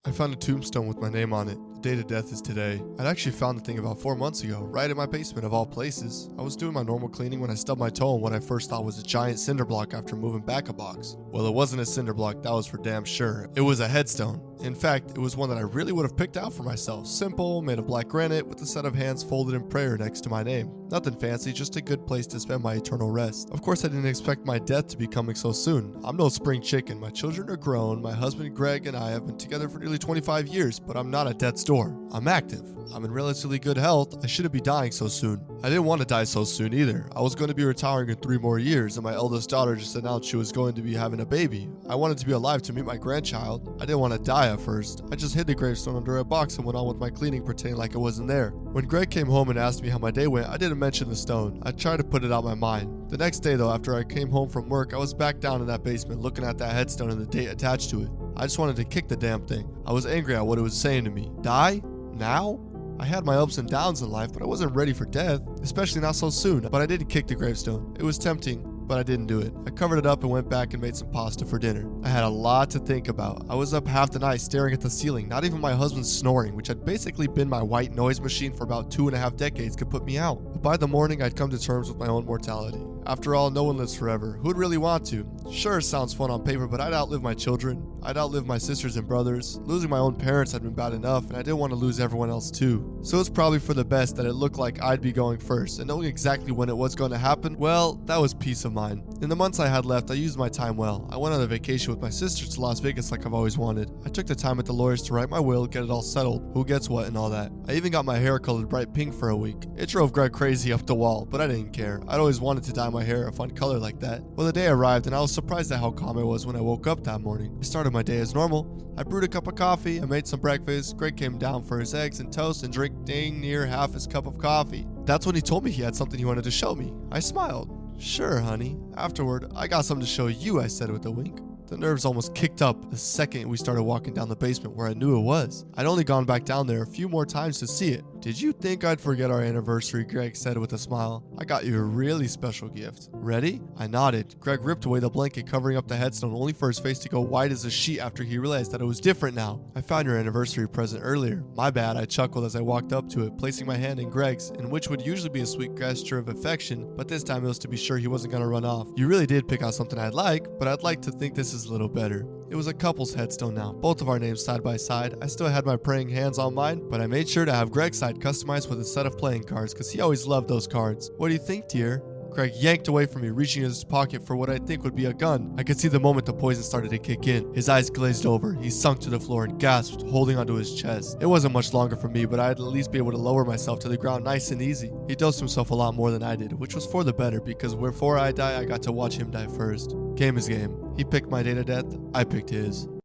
I found a tombstone with my name on it. The date of death is today. I'd actually found the thing about 4 months ago, right in my basement of all places. I was doing my normal cleaning when I stubbed my toe on what I first thought was a giant cinder block after moving back a box. Well, it wasn't a cinder block, that was for damn sure. It was a headstone. In fact, it was one that I really would have picked out for myself. Simple, made of black granite, with a set of hands folded in prayer next to my name. Nothing fancy, just a good place to spend my eternal rest. Of course, I didn't expect my death to be coming so soon. I'm no spring chicken. My children are grown. My husband Greg and I have been together for nearly 25 years, but I'm not at death's door. I'm active. I'm in relatively good health. I shouldn't be dying so soon. I didn't want to die so soon either. I was going to be retiring in 3 more years, and my eldest daughter just announced she was going to be having a baby. I wanted to be alive to meet my grandchild. I didn't want to die at first. I just hid the gravestone under a box and went on with my cleaning, pretending like it wasn't there. When Greg came home and asked me how my day went, I didn't mention the stone. I tried to put it out my mind. The next day though, after I came home from work, I was back down in that basement looking at that headstone and the date attached to it. I just wanted to kick the damn thing. I was angry at what it was saying to me. Die? Now? I had my ups and downs in life, but I wasn't ready for death, especially not so soon. But I didn't kick the gravestone. It was tempting, but I didn't do it. I covered it up and went back and made some pasta for dinner. I had a lot to think about. I was up half the night staring at the ceiling. Not even my husband's snoring, which had basically been my white noise machine for about 2.5 decades, could put me out. But by the morning, I'd come to terms with my own mortality. After all, no one lives forever. Who'd really want to? Sure, it sounds fun on paper, but I'd outlive my children. I'd outlive my sisters and brothers. Losing my own parents had been bad enough, and I didn't want to lose everyone else too. So it's probably for the best that it looked like I'd be going first, and knowing exactly when it was going to happen, well, that was peace of mind. In the months I had left, I used my time well. I went on a vacation with my sisters to Las Vegas like I've always wanted. I took the time at the lawyers to write my will, get it all settled, who gets what and all that. I even got my hair colored bright pink for a week. It drove Greg crazy up the wall, but I didn't care. I'd always wanted to dye my hair a fun color like that. Well, the day arrived, and I was surprised at how calm I was when I woke up that morning. I started my day as normal. I brewed a cup of coffee, I made some breakfast. Greg came down for his eggs and toast and drank dang near half his cup of coffee. That's when he told me he had something he wanted to show me. I smiled. Sure, honey. Afterward, I got something to show you, I said with a wink. The nerves almost kicked up the second we started walking down the basement where I knew it was. I'd only gone back down there a few more times to see it. Did you think I'd forget our anniversary? Greg said with a smile. I got you a really special gift. Ready? I nodded. Greg ripped away the blanket covering up the headstone, only for his face to go white as a sheet after he realized that it was different now. I found your anniversary present earlier. My bad, I chuckled as I walked up to it, placing my hand in Greg's, in which would usually be a sweet gesture of affection, but this time it was to be sure he wasn't gonna run off. You really did pick out something I'd like, but I'd like to think this is a little better. It was a couple's headstone now, both of our names side by side. I still had my praying hands on mine, but I made sure to have Greg's side customized with a set of playing cards because he always loved those cards. What do you think, dear? Greg yanked away from me, reaching in his pocket for what I think would be a gun. I could see the moment the poison started to kick in. His eyes glazed over. He sunk to the floor and gasped, holding onto his chest. It wasn't much longer for me, but I'd at least be able to lower myself to the ground nice and easy. He dosed himself a lot more than I did, which was for the better because before I die, I got to watch him die first. Game is game. He picked my date of death. I picked his.